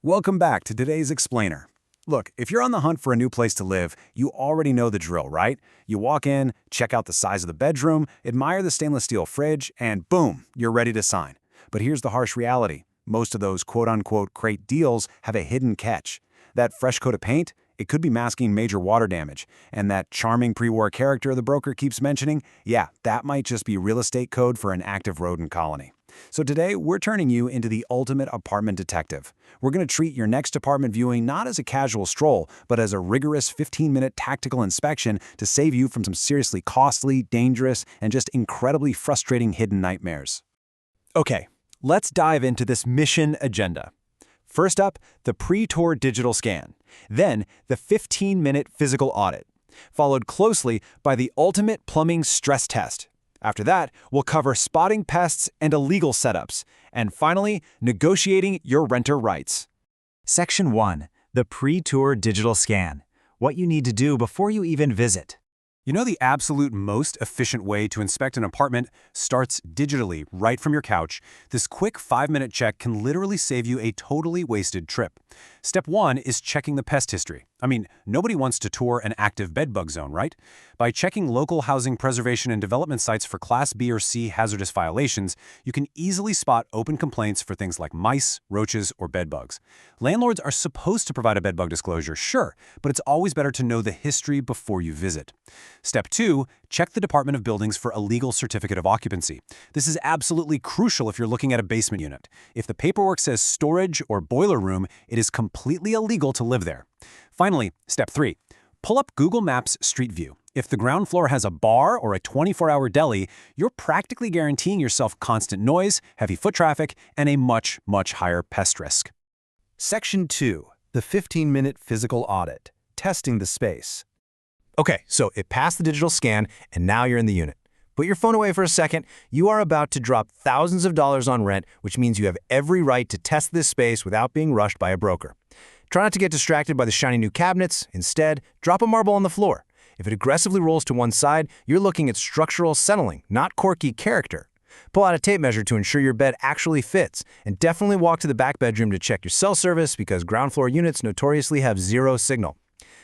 Welcome back to today's Explainer. Look, if you're on the hunt for a new place to live, you already know the drill, right? You walk in, check out the size of the bedroom, admire the stainless steel fridge, and boom, you're ready to sign. But here's the harsh reality. Most of those quote-unquote great deals have a hidden catch. That fresh coat of paint, it could be masking major water damage. And that charming pre-war character the broker keeps mentioning, yeah, that might just be real estate code for an active rodent colony. So today, we're turning you into the ultimate apartment detective. We're going to treat your next apartment viewing not as a casual stroll, but as a rigorous 15-minute tactical inspection to save you from some seriously costly, dangerous, and just incredibly frustrating hidden nightmares. Okay, let's dive into this mission agenda. First up, the pre-tour digital scan. Then, the 15-minute physical audit, followed closely by the ultimate plumbing stress test. After that, we'll cover spotting pests and illegal setups. And finally, negotiating your renter rights. Section 1. The Pre-Tour Digital Scan. What you need to do before you even visit. You know, the absolute most efficient way to inspect an apartment starts digitally, right from your couch. This quick 5-minute check can literally save you a totally wasted trip. Step 1 is checking the pest history. I mean, nobody wants to tour an active bedbug zone, right? By checking local housing preservation and development sites for Class B or C hazardous violations, you can easily spot open complaints for things like mice, roaches, or bedbugs. Landlords are supposed to provide a bedbug disclosure, sure, but it's always better to know the history before you visit. Step 2, check the Department of Buildings for a legal certificate of occupancy. This is absolutely crucial if you're looking at a basement unit. If the paperwork says storage or boiler room, it is completely illegal to live there. Finally, Step 3, pull up Google Maps Street View. If the ground floor has a bar or a 24-hour deli, you're practically guaranteeing yourself constant noise, heavy foot traffic, and a much, much higher pest risk. Section 2. The 15-minute physical audit. Testing the space. Okay, so it passed the digital scan, and now you're in the unit. Put your phone away for a second. You are about to drop thousands of dollars on rent, which means you have every right to test this space without being rushed by a broker. Try not to get distracted by the shiny new cabinets. Instead, drop a marble on the floor. If it aggressively rolls to one side, you're looking at structural settling, not quirky character. Pull out a tape measure to ensure your bed actually fits, and definitely walk to the back bedroom to check your cell service because ground floor units notoriously have zero signal.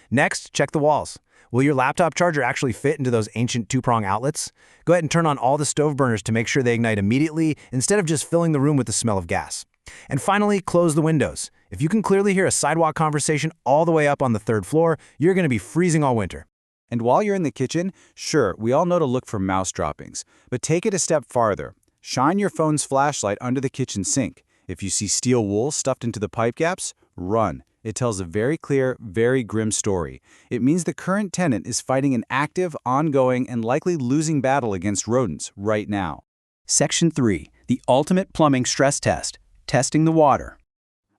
Next, check the walls. Will your laptop charger actually fit into those ancient two-prong outlets? Go ahead and turn on all the stove burners to make sure they ignite immediately instead of just filling the room with the smell of gas. And finally, close the windows. If you can clearly hear a sidewalk conversation all the way up on the 3rd floor, you're going to be freezing all winter. And while you're in the kitchen, sure, we all know to look for mouse droppings, but take it a step farther. Shine your phone's flashlight under the kitchen sink. If you see steel wool stuffed into the pipe gaps, run. It tells a very clear, very grim story. It means the current tenant is fighting an active, ongoing, and likely losing battle against rodents right now. Section 3. The Ultimate Plumbing Stress Test. Testing the water.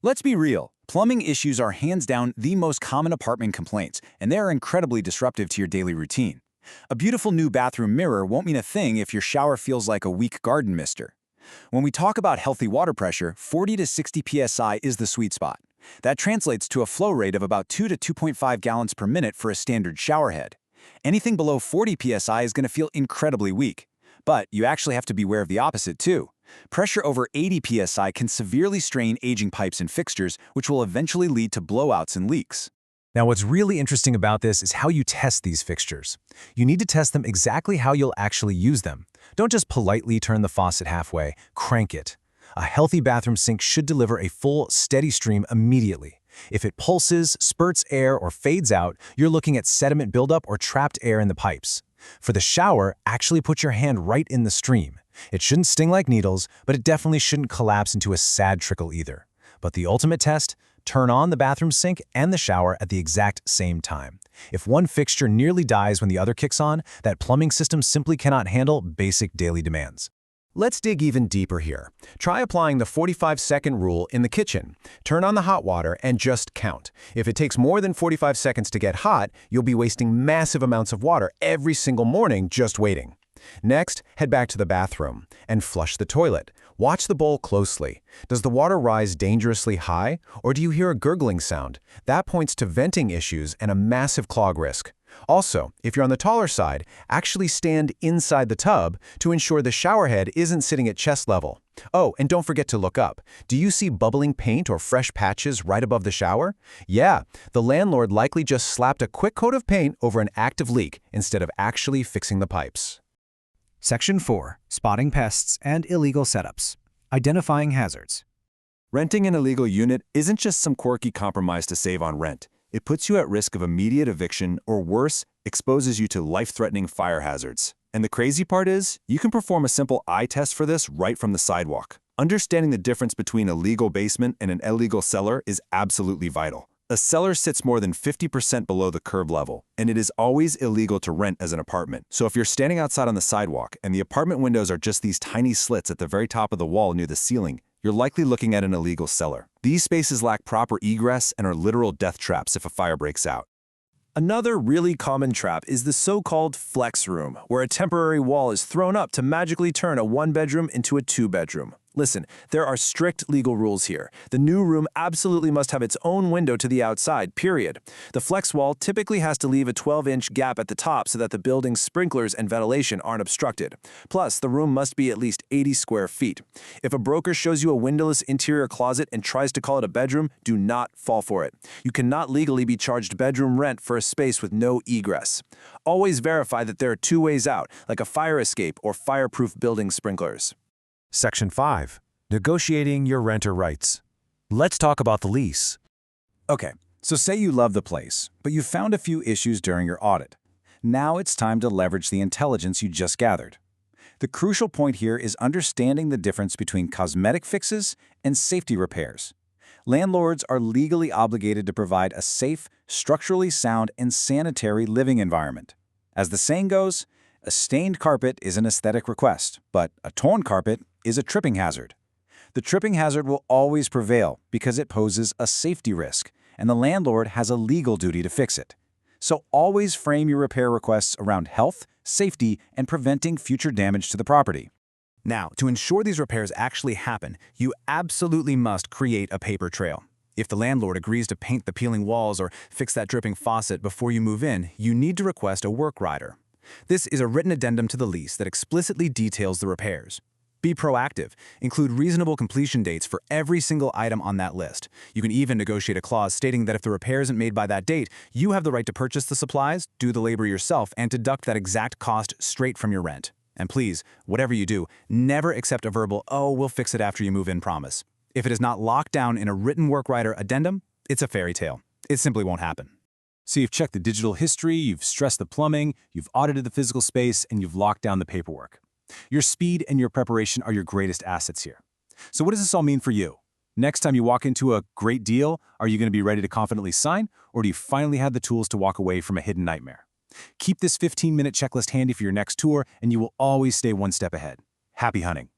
Let's be real. Plumbing issues are hands down the most common apartment complaints, and they are incredibly disruptive to your daily routine. A beautiful new bathroom mirror won't mean a thing if your shower feels like a weak garden mister. When we talk about healthy water pressure, 40 to 60 psi is the sweet spot. That translates to a flow rate of about 2 to 2.5 gallons per minute for a standard shower head. Anything below 40 psi is going to feel incredibly weak. But you actually have to beware of the opposite too. Pressure over 80 psi can severely strain aging pipes and fixtures, which will eventually lead to blowouts and leaks. Now, what's really interesting about this is how you test these fixtures. You need to test them exactly how you'll actually use them. Don't just politely turn the faucet halfway, crank it. A healthy bathroom sink should deliver a full, steady stream immediately. If it pulses, spurts air, or fades out, you're looking at sediment buildup or trapped air in the pipes. For the shower, actually put your hand right in the stream. It shouldn't sting like needles, but it definitely shouldn't collapse into a sad trickle either. But the ultimate test? Turn on the bathroom sink and the shower at the exact same time. If one fixture nearly dies when the other kicks on, that plumbing system simply cannot handle basic daily demands. Let's dig even deeper here. Try applying the 45-second rule in the kitchen. Turn on the hot water and just count. If it takes more than 45 seconds to get hot, you'll be wasting massive amounts of water every single morning just waiting. Next, head back to the bathroom and flush the toilet. Watch the bowl closely. Does the water rise dangerously high, or do you hear a gurgling sound? That points to venting issues and a massive clog risk. Also, if you're on the taller side, actually stand inside the tub to ensure the shower head isn't sitting at chest level. Oh, and don't forget to look up. Do you see bubbling paint or fresh patches right above the shower? Yeah, the landlord likely just slapped a quick coat of paint over an active leak instead of actually fixing the pipes. Section 4. Spotting pests and illegal setups. Identifying hazards. Renting an illegal unit isn't just some quirky compromise to save on rent. It puts you at risk of immediate eviction or worse, exposes you to life-threatening fire hazards. And the crazy part is, you can perform a simple eye test for this right from the sidewalk. Understanding the difference between a legal basement and an illegal cellar is absolutely vital. A cellar sits more than 50% below the curb level, and it is always illegal to rent as an apartment. So if you're standing outside on the sidewalk and the apartment windows are just these tiny slits at the very top of the wall near the ceiling, you're likely looking at an illegal cellar. These spaces lack proper egress and are literal death traps if a fire breaks out. Another really common trap is the so-called flex room, where a temporary wall is thrown up to magically turn a one-bedroom into a two-bedroom. Listen, there are strict legal rules here. The new room absolutely must have its own window to the outside, period. The flex wall typically has to leave a 12-inch gap at the top so that the building's sprinklers and ventilation aren't obstructed. Plus, the room must be at least 80 square feet. If a broker shows you a windowless interior closet and tries to call it a bedroom, do not fall for it. You cannot legally be charged bedroom rent for a space with no egress. Always verify that there are two ways out, like a fire escape or fireproof building sprinklers. Section 5. Negotiating your renter rights. Let's talk about the lease. Okay, so say you love the place, but you found a few issues during your audit. Now it's time to leverage the intelligence you just gathered. The crucial point here is understanding the difference between cosmetic fixes and safety repairs. Landlords are legally obligated to provide a safe, structurally sound, and sanitary living environment. As the saying goes, a stained carpet is an aesthetic request, but a torn carpet is a tripping hazard. The tripping hazard will always prevail because it poses a safety risk, and the landlord has a legal duty to fix it. So always frame your repair requests around health, safety, and preventing future damage to the property. Now, to ensure these repairs actually happen, you absolutely must create a paper trail. If the landlord agrees to paint the peeling walls or fix that dripping faucet before you move in, you need to request a work rider. This is a written addendum to the lease that explicitly details the repairs. Be proactive. Include reasonable completion dates for every single item on that list. You can even negotiate a clause stating that if the repair isn't made by that date, you have the right to purchase the supplies, do the labor yourself, and deduct that exact cost straight from your rent. And please, whatever you do, never accept a verbal, "Oh, we'll fix it after you move in" promise. If it is not locked down in a written work rider addendum, it's a fairy tale. It simply won't happen. So you've checked the digital history, you've stressed the plumbing, you've audited the physical space, and you've locked down the paperwork. Your speed and your preparation are your greatest assets here. So what does this all mean for you? Next time you walk into a great deal, are you going to be ready to confidently sign, or do you finally have the tools to walk away from a hidden nightmare? Keep this 15-minute checklist handy for your next tour, and you will always stay one step ahead. Happy hunting!